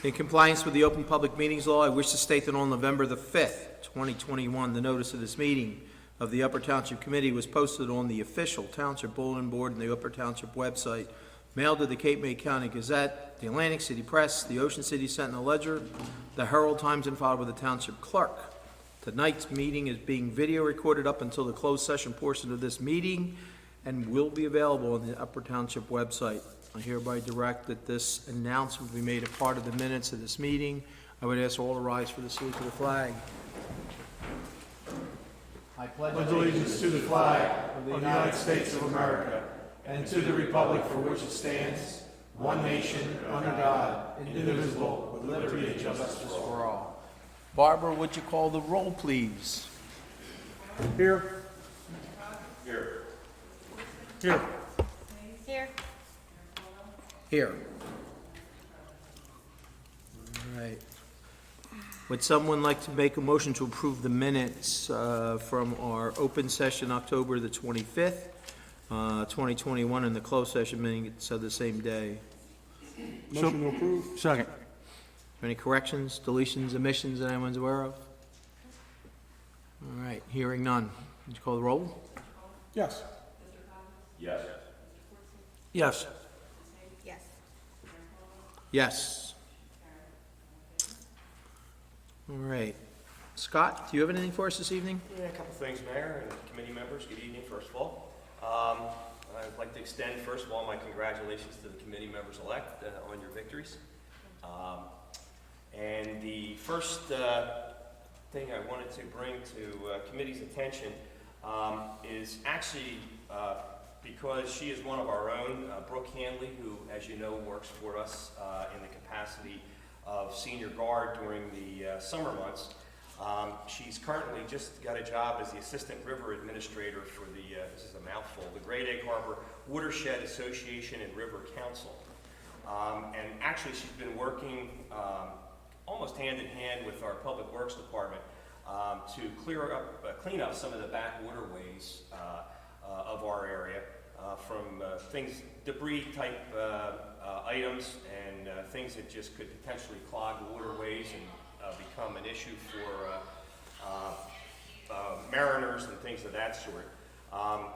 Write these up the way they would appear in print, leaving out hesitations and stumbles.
In compliance with the Open Public Meetings Law, I wish to state that on November the 5th, 2021, the notice of this meeting of the Upper Township Committee was posted on the official Township Bulletin Board and the Upper Township website, mailed to the Cape May County Gazette, the Atlantic City Press, the Ocean City Sentinel-Ledger, the Herald Times, and filed with the Township Clerk. Tonight's meeting is being video recorded up until the closed session portion of this meeting and will be available on the Upper Township website. I hereby direct that this announcement be made a part of the minutes of this meeting. I would ask all to rise for the salute to the flag. I pledge allegiance to the flag of the United States of America and to the republic for which it stands, one nation, under God, indivisible, with liberty and justice for all. Barbara, would you call the roll, please? Here. Here. Here. Here. Here. All right. Would someone like to make a motion to approve the minutes from our open session October the 25th, 2021, and the closed session minutes of the same day? Motion to approve. Second. Any corrections, deletions, omissions that anyone's aware of? All right, hearing none. Would you call the roll? Yes. Yes. Yes. Yes. Yes. All right. Scott, do you have anything for us this evening? Yeah, a couple things, Mayor and committee members. Good evening, first of all. I'd like to extend, first of all, my congratulations to the committee members-elect on your victories. And the first thing I wanted to bring to committee's attention is actually because she is one of our own, Brooke Hanley, who, as you know, works for us in the capacity of senior guard during the summer months. She's currently just got a job as the Assistant River Administrator for the, this is a mouthful, the Great Egg Harbor Watershed Association and River Council. And actually she's been working almost hand in hand with our Public Works Department to clean up some of the back waterways of our area from debris type items and things that just could potentially clog waterways and become an issue for mariners and things of that sort.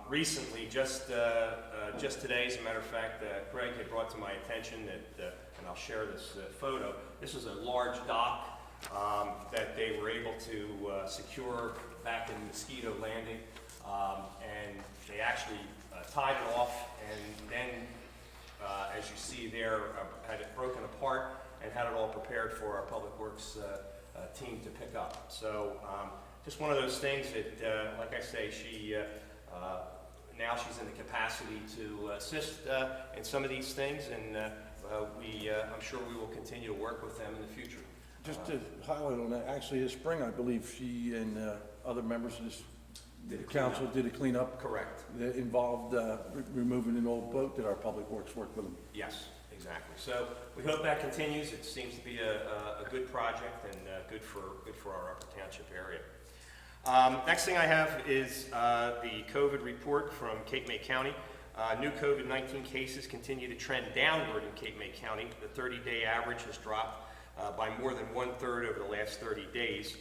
Recently, just today, as a matter of fact, Greg had brought to my attention that, and I'll share this photo, this is a large dock that they were able to secure back in Mosquito Landing, and they actually tied it off, and then, as you see there, had it broken apart and had it all prepared for our Public Works team to pick up. So just one of those things that, like I say, she now she's in the capacity to assist in some of these things, and I'm sure we will continue to work with them in the future. Just to highlight on that, actually this spring, I believe she and other members of this council did a cleanup. Correct. That involved removing an old boat that our Public Works worked with them. Yes, exactly. So we hope that continues. It seems to be a good project and good for our Upper Township area. Next thing I have is the COVID report from Cape May County. New COVID-19 cases continue to trend downward in Cape May County. The 30-day average has dropped by more than 1/3 over the last 30 days.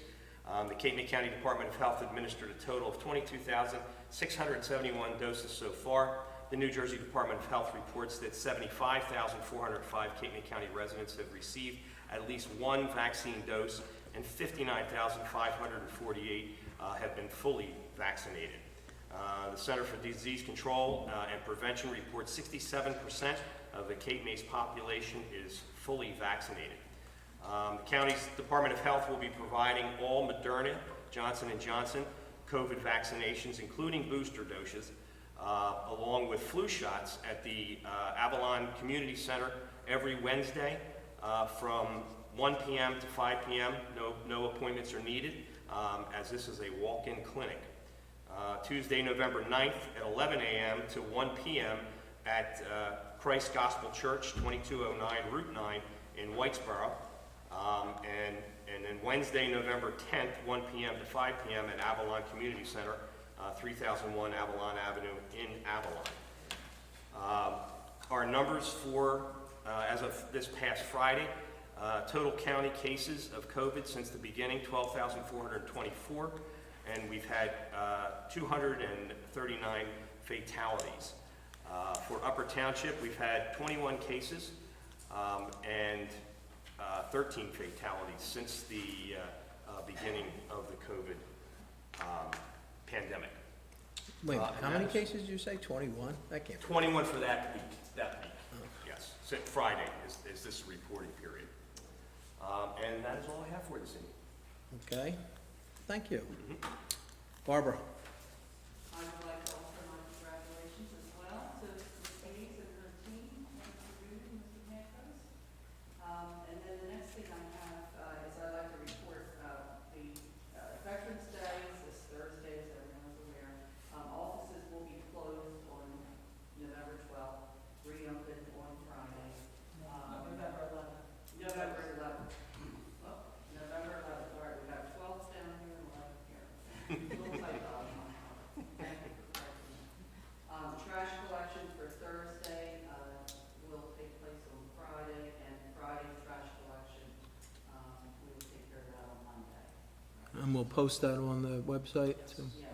The Cape May County Department of Health administered a total of 22,671 doses so far. The New Jersey Department of Health reports that 75,405 Cape May County residents have received at least one vaccine dose, and 59,548 have been fully vaccinated. The Center for Disease Control and Prevention reports 67% of the Cape May's population is fully vaccinated. The county's Department of Health will be providing all Moderna, Johnson & Johnson COVID vaccinations, including booster doses, along with flu shots at the Avalon Community Center every Wednesday from 1 p.m. to 5 p.m. No appointments are needed, as this is a walk-in clinic. Tuesday, November 9th at 11 a.m. to 1 p.m. at Christ Gospel Church, 2209 Route 9 in Whitesboro. And then Wednesday, November 10th, 1 p.m. to 5 p.m. at Avalon Community Center, 3001 Avalon Avenue in Avalon. Our numbers for, as of this past Friday, Total county cases of COVID since the beginning, 12,424, and we've had 239 fatalities. For Upper Township, we've had 21 cases and 13 fatalities since the beginning of the COVID pandemic. Wait, And how many that's- cases did you say? 21? That can't be. 21 for that week, yes. Since Friday is this reporting period. And that is all I have for this evening. Okay, thank you. Barbara? I would like to offer my congratulations as well to Ms. Hayes and her team, and Mr. Rude and Mr. Pancos. And then the next thing I have is I'd like to report the Veterans Day is this Thursday, as everyone is aware. Offices will be closed on November 12th, reopened on Friday. November 11th. November 11th. Oh, November 11th, all right, we got 12 down here and 11 here. Little typo on my part. Thank you for correcting me. Trash collection for Thursday will take place on Friday, and Friday's trash collection, we will take care of that on Monday. And we'll post that on the website, too. Yes.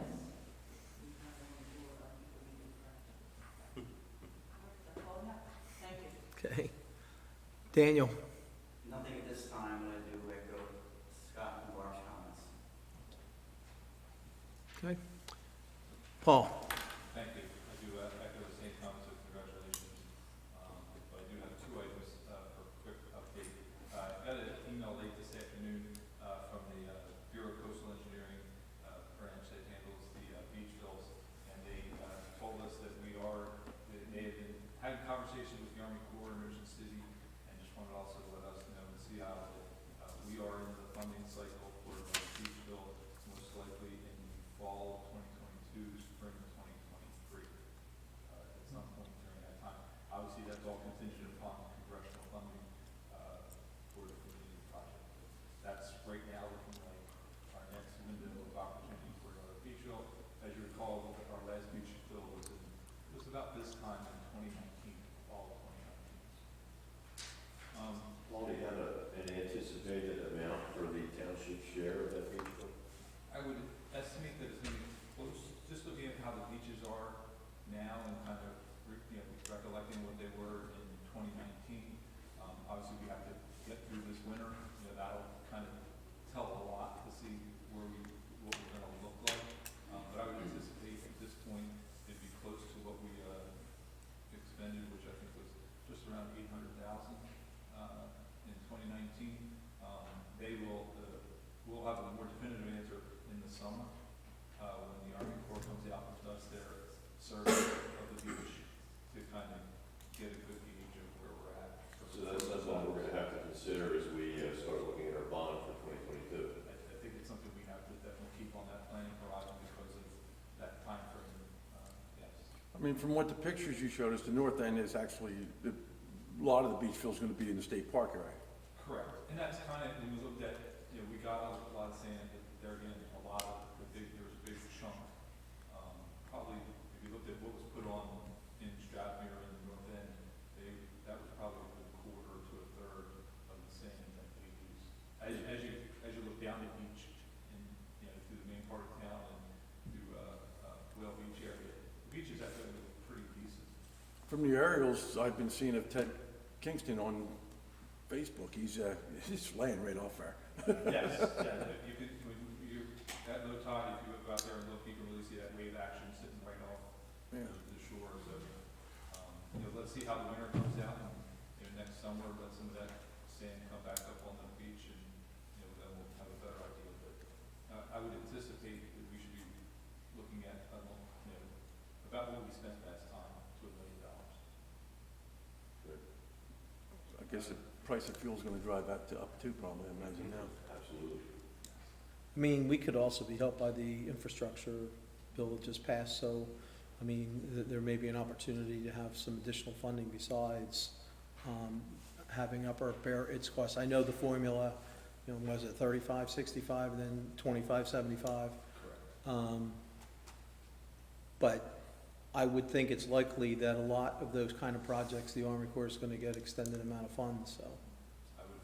We kind of want to do it, I think we need to correct it. That's all I have. Thank you. Okay. Daniel? Nothing at this time, but I do echo Scott and Barb's comments. Okay. Paul? Thank you. I do echo the same comments of congratulations. But I do have two items for a quick update. I got an email late this afternoon from the Bureau of Coastal Engineering branch that handles the beach bills, and they told us that they had been having conversations with the Army Corps of Ocean City, and just wanted to also let us know and see how we are in the funding cycle for the beach bill, most likely in fall 2022, spring 2023, at some point during that time. Obviously, that's all contingent upon congressional funding for the community project. That's right now looking like our next window of opportunity for another beach bill. As you recall, our last beach bill was about this time in 2019, fall of 2019. Paul, do you have an anticipated amount for the township share of that beach bill? I would estimate that it's going to be close, just looking at how the beaches are now and kind of, recollecting what they were in 2019. Obviously, we have to get through this winter. That'll kind of tell a lot to see what we're going to look like. But I would anticipate at this point it'd be close to what we expended, which I think was just around $800,000 in 2019. We'll have a more definitive answer in the summer when the Army Corps comes out and does their survey of the beach to kind of get a good gauge of where we're at. So that's something we're gonna have to consider as we start looking at our bond for 2022. I think it's something we have to definitely keep on that planning horizon because of that time frame. Yes. I mean, from what the pictures you showed us, the north end is actually, a lot of the beach field's gonna be in the state park area. Correct. And that's kind of, when we looked at, we got a lot of sand, but there again, there was a big chunk. Probably, if you looked at what was put on in Strathmere and the north end, that was probably a quarter to a third of the sand that they used. As you look down the beach and, through the main part of town and through Whale Beach area, the beaches actually look pretty decent. From the aerials I've been seeing of Ted Kingston on Facebook, he's laying right off there. Yes, yeah, you could, when you're at low tide, if you go out there and look, you can really see that wave action sitting right off the shore. So, let's see how the winter comes out, and next summer, let some of that sand come back up on the beach, and then we'll have a better idea. But I would anticipate that we should be looking at about what we spent last time, $2 million. Good. I guess the price of fuel's gonna drive that up too, probably, I imagine now. Absolutely. I mean, we could also be helped by the infrastructure bill that just passed, so, I mean, there may be an opportunity to have some additional funding besides having upper repair its costs. I know the formula, was it 35, 65, and then 25, 75? Correct. But I would think it's likely that a lot of those kind of projects, the Army Corps is gonna get extended amount of funds, so. I would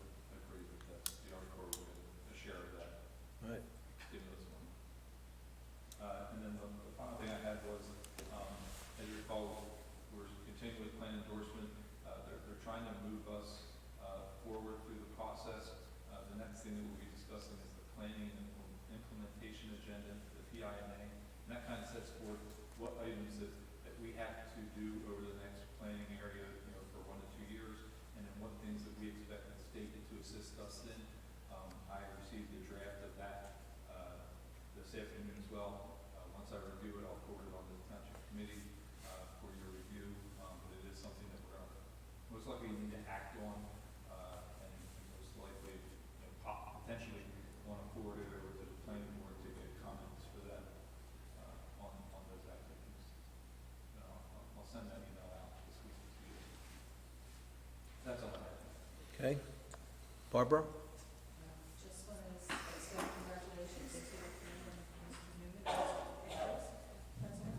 next thing that we'll be discussing is the planning and implementation agenda, the PIMA. And that kind of sets forth what items that we have to do over the next planning area, for 1 to 2 years, and then what things that we expect the state to assist us in. I received a draft of that this afternoon as well. Once I review it, I'll forward it on to the township committee for your review. But it is something that we're going to most likely need to act on, and most likely potentially want to forward it over to the planning board to get comments for that on those activities. I'll send that email out this week to you. That's all I have. Okay. Barbara? Just want to say congratulations to Mr. Newman, Mr. President.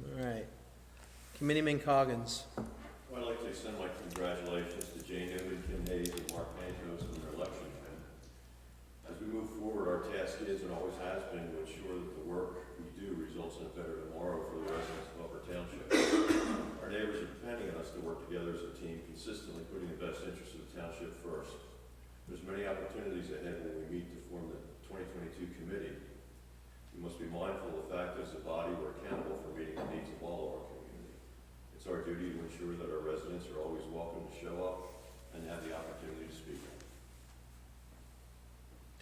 All right. Committeeman Coggins. Well, I'd like to extend my congratulations to Jane Newman, Kim Hayes, and Mark Pantos on their election. As we move forward, our task is and always has been to ensure that the work we do results in a better tomorrow for the residents of Upper Township. Our neighbors are depending on us to work together as a team, consistently putting the best interests of the township first. There's many opportunities ahead when we meet to form the 2022 committee. We must be mindful of the fact that as a body we're accountable for meeting the needs of all of our community. It's our duty to ensure that our residents are always welcome to show up and have the opportunity to speak.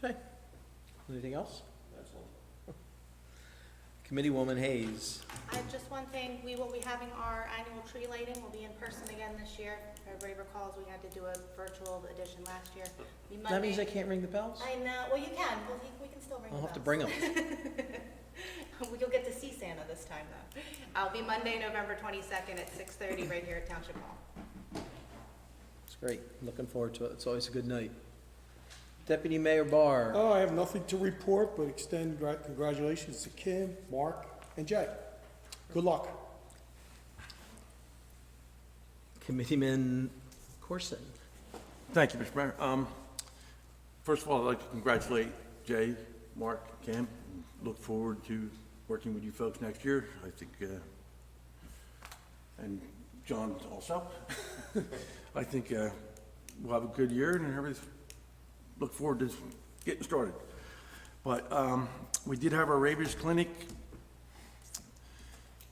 Okay. Anything else? That's all. Committeewoman Hayes. I have just one thing, we will be having our annual tree lighting, we'll be in person again this year. If everybody recalls, we had to do a virtual edition last year. Be That means I Monday. can't ring the bells? I know, well, you can, we can still ring the I'll bells. have to bring them. You'll get to see Santa this time, though. I'll be Monday, November 22nd at 6:30 right here at Township Hall. It's great. Looking forward to it. It's always a good night. Deputy Mayor Barr. Oh, I have nothing to report, but extend congratulations to Kim, Mark, and Jay. Good luck. Committeeman Corson. Thank you, Mr. Mayor. First of all, I'd like to congratulate Jay, Mark, Cam. Look forward to working with you folks next year. I think, and John also. I think we'll have a good year and everything. Look forward to getting started. But we did have our rabies clinic.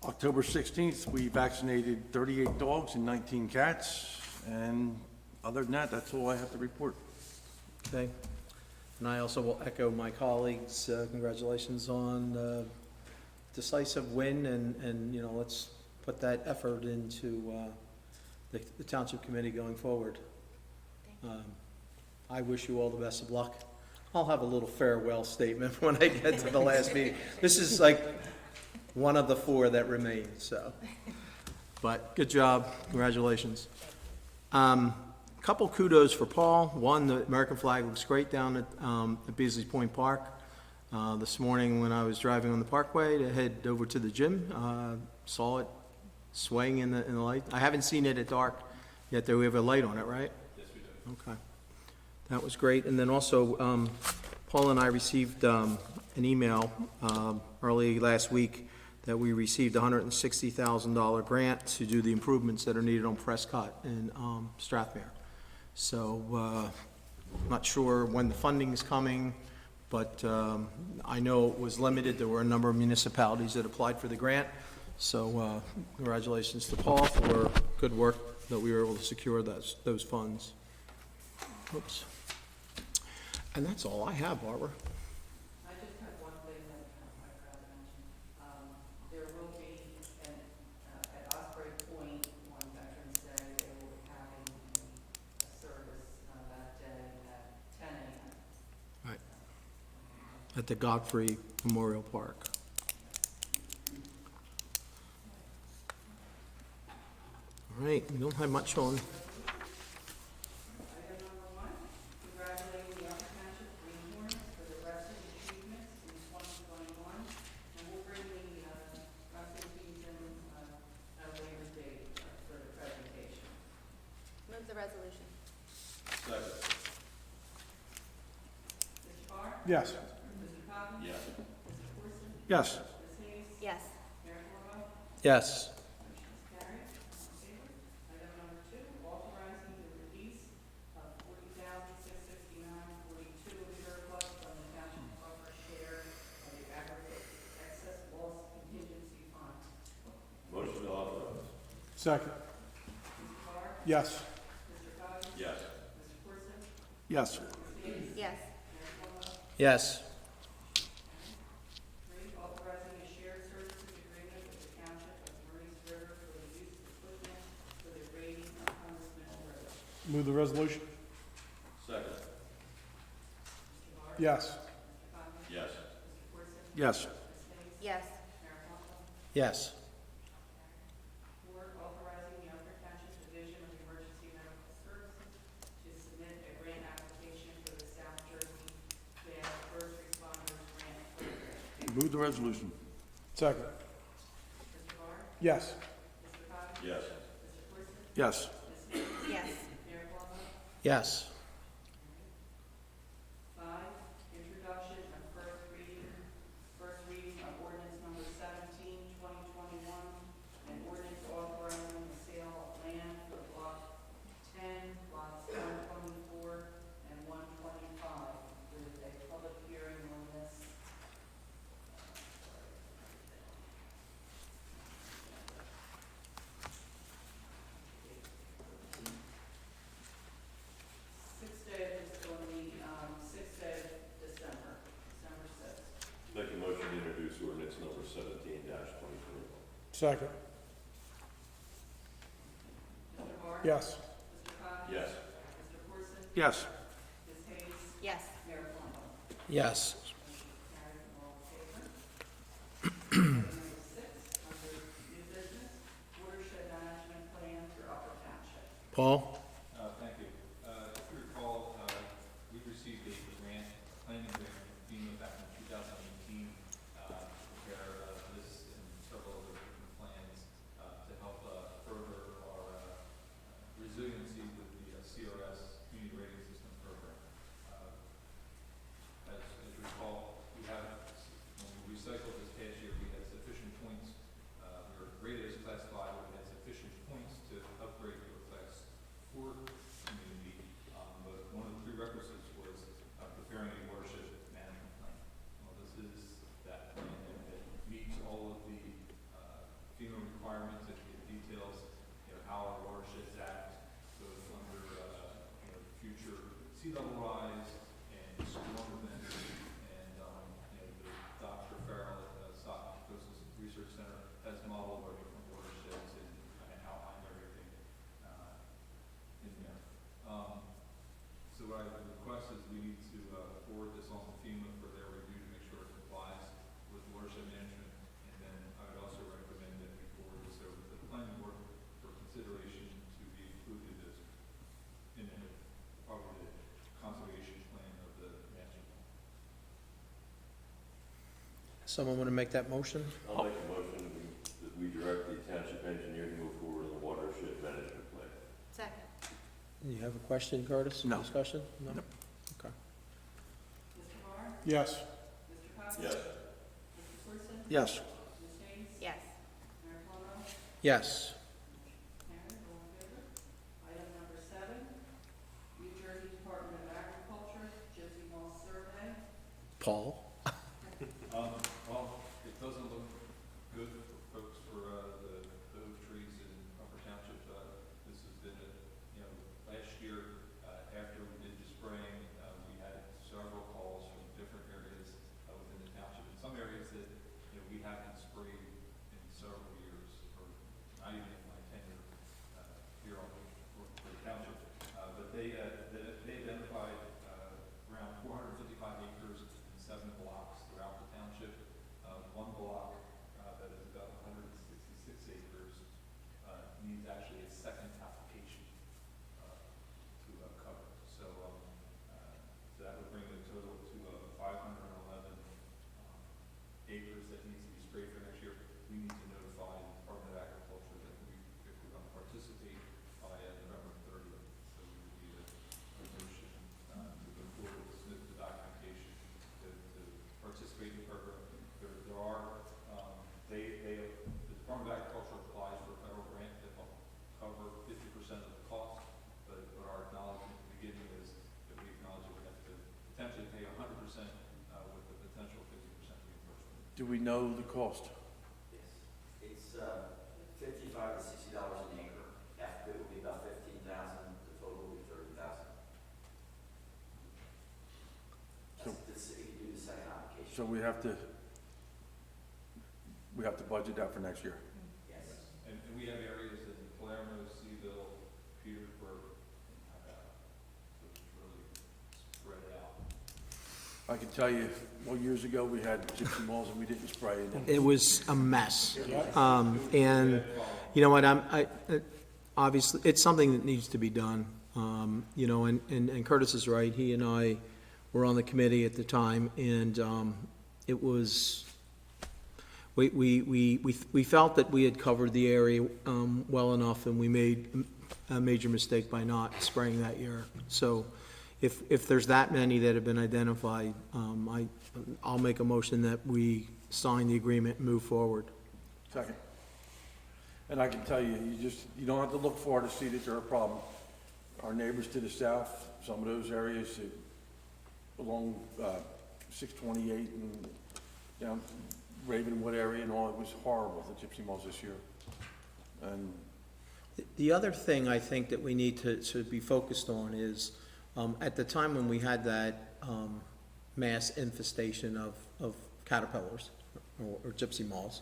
October 16th, we vaccinated 38 dogs and 19 cats. And other than that, that's all I have to report. Okay. And I also will echo my colleagues' congratulations on decisive win, and let's put that effort into the Township Committee going forward. I wish you all the best of luck. I'll have a little farewell statement when I get to the last meeting. This is like one of the 4 that remain, so. But good job, congratulations. Couple kudos for Paul. One, the American flag looks great down at Beasley Point Park. This morning when I was driving on the parkway to head over to the gym, saw it swaying in the light. I haven't seen it at dark yet, though. We have a light on it, right? Yes, we do. Okay. That was great. And then also, Paul and I received an email early last week that we received a $160,000 grant to do the improvements that are needed on Prescott and Strathmere. So, not sure when the funding is coming, but I know it was limited. There were a number of municipalities that applied for the grant. So, congratulations to Paul for good work that we were able to secure those funds. Oops. And that's all I have, Barbara. I just have one thing that I forgot to mention. There will be, at Osprey Point on Veterans Day, they will be having a service that day at 10 a.m. Right. At the Godfrey Memorial Park. All right, we don't have much on. Item number 1, congratulating the Upper Township Green Hornets for their wrestling achievements in 2021. And we'll bring the wrestling teams in at a later date for the presentation. Move the resolution. Second. Mr. Barr? Yes. Mr. Cobbin? Yes. Mr. Corson? Yes. Ms. Hayes? Yes. Mayor Corbo? Yes. Motion is carried. All in favor? Item number 2, authorizing the release of $40,669 Second. Mr. Barr? Yes. Mr. Cox? Yes. Mr. Corson? Yes. Ms. Hayes? Yes. Mayor Plummer? Yes. 3, authorizing a shared services agreement with the Township of Maurice River for the use of equipment for the grading of Hunter's Mill Road. Move the resolution. Second. Mr. Barr? Yes. Mr. Cox? Yes. Mr. Corson? Yes. Ms. Hayes? Yes. Mayor Plummer? Yes. 4, authorizing the Upper Township Division of Emergency Medical Services to submit a grant application for the South Jersey Gas First Responders Grant Program. Move the resolution. Second. Mr. Barr? Yes. Mr. Cox? Yes. Mr. Corson? Yes. Ms. Hayes? Yes. Mayor Plummer? Yes. 5, introduction of first reading of ordinance number 17, 2021, an ordinance authorizing the sale of land for block 10, lots 124 and 125, with a public hearing on this. 6th day of this, on the 6th day of December, December 6th. Make a motion to introduce ordinance number 17-2021. Second. Mr. Barr? Yes. Mr. Cox? Yes. Mr. Corson? Yes. Ms. Hayes? Yes. Mayor Plummer? Yes. Carried, all in favor. Item number 6, under new business, watershed management plan for Upper Township. Paul? Thank you. If you recall, we received a grant, planning grant from FEMA back in 2018, where this and several other different plans to help further our resiliency with the CRS Community Rating System program. As you recall, we have, when we recycled this past year, we had sufficient points. We were rated as class 5, but we had sufficient points to upgrade to a class 4 community. But one of the prerequisites was preparing a watershed management plan. Well, this is that plan that meets all of the FEMA requirements. It details, how our watersheds act, both under, future sea level rise and storm events. And, the Dr. Farrell at Stockton Coastal Research Center has modeled our different watersheds and kind of outlined everything in there. So what I would request is we need to forward this on to FEMA for their review to make sure it complies with watershed management. And then I would also recommend that we forward this over to the planning board for consideration to be included as in probably the conservation plan of the master plan. Someone want to make that motion? I'll make a motion that we direct the township engineer to move forward on the watershed management plan. Second. You have a question, Curtis? No. Discussion? No? Nope. Okay. Mr. Barr? Yes. Mr. Cox? Yes. Mr. Corson? Yes. Ms. Hayes? Yes. Mayor Plummer? Yes. Carried, all in favor. Item number 7, New Jersey Department of Agriculture, Josie Moss survey. Paul? Well, it doesn't look good for folks for the oak trees in Upper Township. This has been last year, after we did the spraying, we had several calls from different areas within the township. In some areas that, we haven't sprayed in several years, or not even in my tenure here on for the township. But they identified around 455 acres in 7 blocks throughout the township. One block that is about 166 acres needs actually a second application to cover. So that would bring the total to 511 acres that needs to be sprayed for next year. We need to notify the Department of Agriculture that if we're going to participate by November 30th. So we would need a motion to go forward to submit the documentation to participate in the program. There are, the Department of Agriculture applies for a federal grant that will cover 50% of the cost, but our acknowledgement at the beginning is that we acknowledge that we have to potentially pay 100% with the potential 50% reimbursement. Do we know the cost? Yes. It's $55 to $60 an so we have to budget that for next year. And we have areas in Palermo, Seville, Petersburg, and Hackensack. So it's really spread out. I can tell you, well, years ago, we had gypsy malls and we didn't spray it. It was a mess. And, you know what, obviously, it's something that needs to be done. You know, and Curtis is right, he and I were on the committee at the time, and, it was, we felt that we had covered the area, well enough, and we made a major mistake by not spraying that year. So, if there's that many that have been identified, I'll make a motion that we sign the agreement and move forward. Second. And I can tell you, you don't have to look far to see that they're a problem. Our neighbors to the south, some of those areas along 628 and down Ravenwood area and all, it was horrible, the gypsy malls this year. And The other thing I think that we need to be focused on is, at the time when we had that mass infestation of caterpillars or gypsy moths,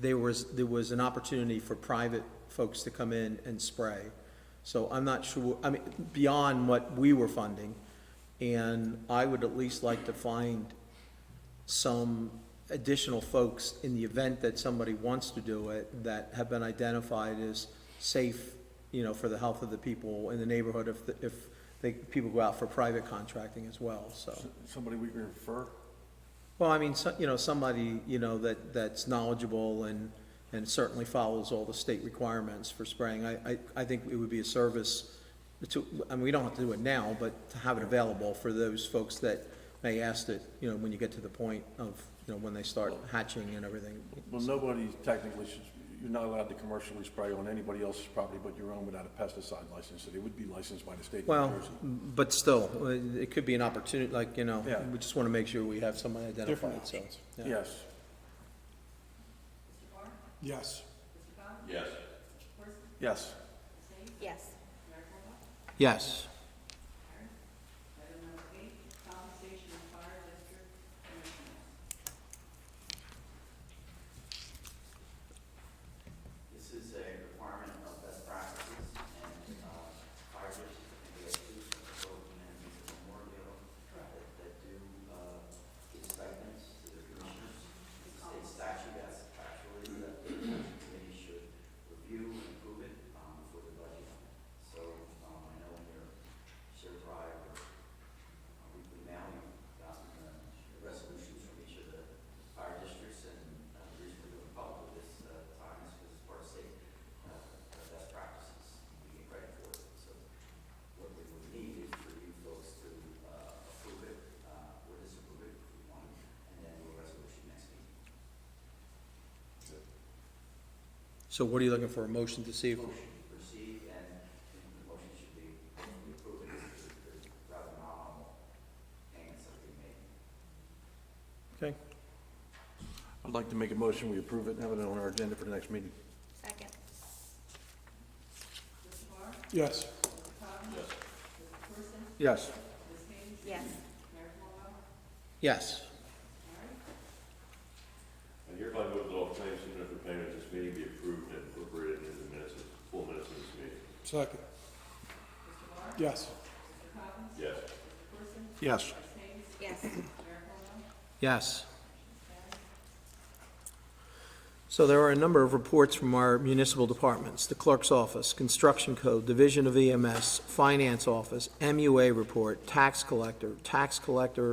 there was an opportunity for private folks to come in and spray. So I'm not sure, I mean, beyond what we were funding, and I would at least like to find some additional folks in the event that somebody wants to do it that have been identified as safe, you know, for the health of the people in the neighborhood if people go out for private contracting as well, so. somebody we can refer. Well, I mean, you know, somebody, you know, that's knowledgeable and certainly follows all the state requirements for spraying. I think it would be a service to, I mean, we don't have to do it now, but to have it available for those folks that may ask it, you know, when you get to the point of, you know, when they start hatching and everything. Well, nobody technically should, you're not allowed to commercially spray on anybody else's property but your own without a pesticide license, so they would be licensed by the state of New Well, Jersey. but still, it could be an opportunity, like, you know, Yeah. we just want to make sure we have someone identified, so. yeah. Yes. Mr. Barr? Yes. Mr. Cobb? Yes. Mr. Corson? Yes. Ms. Hayes? Yes. Mayor Kurtolo? Yes. Item number 8, compensation of fire district commissioners. This is a requirement of best practices, and fire districts, I think we have two, both Menzies and Memorial, that do give stipends to their commissioners. It's a state statute, that's actually, that the committee should review and approve it before the budget. So I know in your share drive or weekly mail, you've gotten resolutions from each of the fire districts, and the reason we're doing public this time is because it's part of state best practices. We get credit for it. So what we would need is for you folks to approve it or disapprove it if you want, and then do a resolution next meeting. So what are you looking for, a motion to see if? Motion to proceed, and the motion should be we approve it because there's rather nominal payments that are being made. Okay, I'd like to make a motion, we approve it and have it on our agenda for the next meeting. Second. Mr. Barr? Yes. Mr. Cobb? Yes. Mr. Corson? Yes. Ms. Hayes? Yes. Mayor Kurtolo? yes. All right. And hereby move that all claims submitted for payment at this meeting be approved and incorporated into the minutes, full minutes of this meeting. Second. Mr. Barr? Yes. Mr. Cobb? Yes. Mr. Corson? Yes. Ms. Hayes? Yes. Mayor Kurtolo? Yes. Carried. So there are a number of reports from our municipal departments, the clerk's office, construction code, division of EMS, finance office, MUA report, tax collector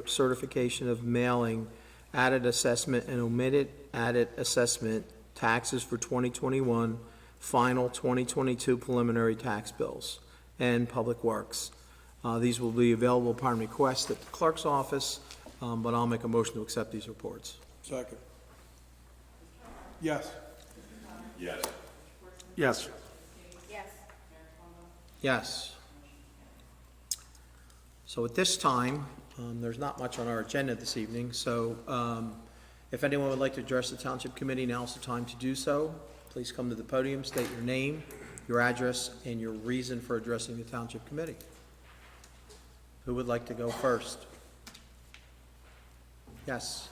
certification of mailing, added assessment and omitted added assessment, taxes for 2021, final 2022 preliminary tax bills, and public works. These will be available upon request at the clerk's office, but I'll make a motion to accept these reports. Second. Yes. Yes. Yes. Yes. Yes. So at this time, there's not much on our agenda this evening, so if anyone would like to address the Township Committee, now's the time to do so. Please come to the podium, state your name, your address, and your reason for addressing the Township Committee. Who would like to go first? Yes.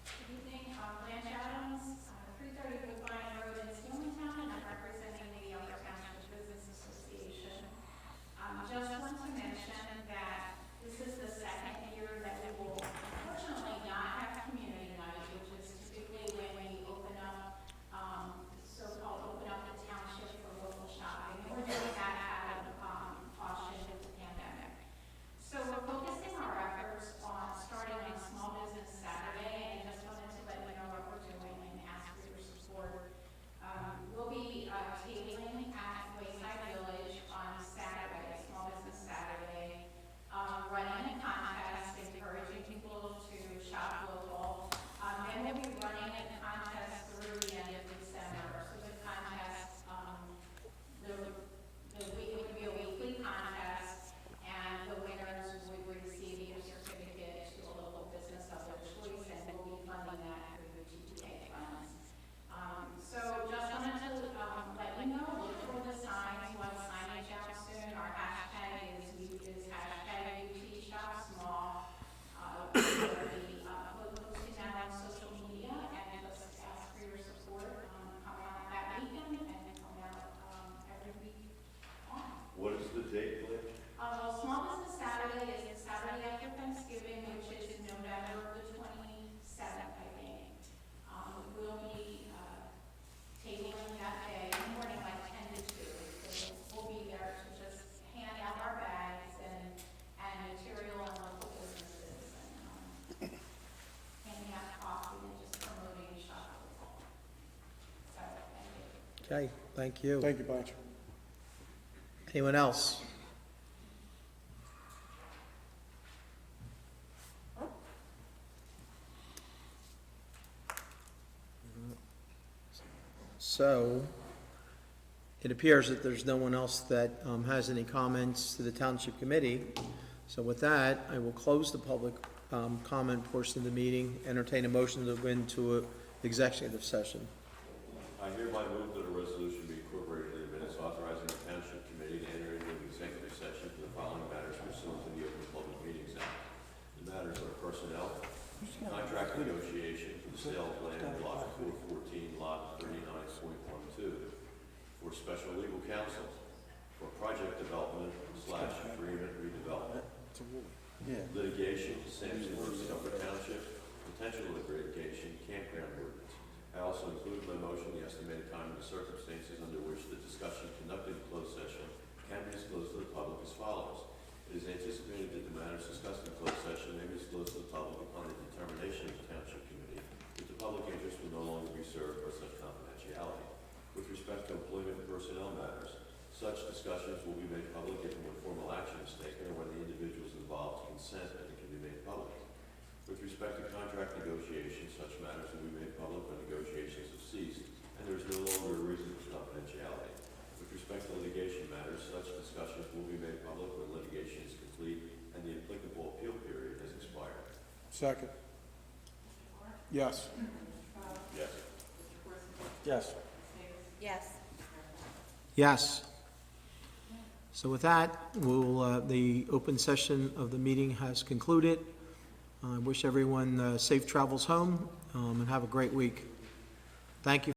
Good evening, Blanche Adams, 330 Woodbine Road in Steelmantown, and I'm representing the Upper Township Business Association. Just want to mention that this is the second year that we will unfortunately not have community night, which is typically when we open up, so-called open up the township for local shopping. And we're doing that out of caution with the pandemic. So we're focusing our efforts on starting on Small Business Saturday, and just wanted to let you know what we're doing and ask for your support. We'll be tabling at Wayside Village on Saturday, Small Business Saturday, running a contest, encouraging people to shop local. Then we'll be running a contest through the end of December. So the contest, it would be a weekly contest, and the winners would receive a certificate to a local business of their choice, and we'll be funding that through the TTA funds. So just wanted to let you know, look for the signs, we'll have signage out soon. Our hashtag is hashtag UT Shop Small. We'll be posting that on social media, and just ask for your support. Come out that weekend and come out every week on. What is the date, Blake? Well, Small Business Saturday is Saturday after Thanksgiving, which is November the 27th, I think. We'll be tabling that day in the morning, like 10 to 2. So we'll be there to just hand out our bags and material on local businesses, and handing out coffee and just promoting shop local. So, thank you. Okay, thank you. Thank you, Blanche. Anyone else? So, it appears that there's no one else that has any comments to the Township Committee. So with that, I will close the public comment portion of the meeting, entertain a motion to go into an executive session. I hereby move that a resolution be incorporated in the minutes authorizing the Township Committee to enter into an executive session for the following matters pursuant to the Open Public Meetings Act. The matters are personnel, contract negotiation for the sale of land, block 414, lot 39.12, for special legal counsel, for project development / agreement redevelopment, litigation, Sampson versus Upper Township, potential litigation, campground ordinance. I also include in my motion the estimated time and the circumstances under which the discussion conducted in closed session can be disclosed to the public as follows. It is anticipated that the matters discussed in closed session may be disclosed to the public upon the determination of the Township Committee that the public interest will no longer be served by such confidentiality. With respect to employment and personnel matters, such discussions will be made public if and when formal action is taken or when the individuals involved consent that it can be made public. With respect to contract negotiations, such matters will be made public when negotiations have ceased and there is no longer a reason for confidentiality. With respect to litigation matters, such discussions will be made public when litigation is complete and the applicable appeal period has expired. Second. Yes. Yes. Yes. Yes. Yes. So with that, the open session of the meeting has concluded. I wish everyone safe travels home, and have a great week. Thank you.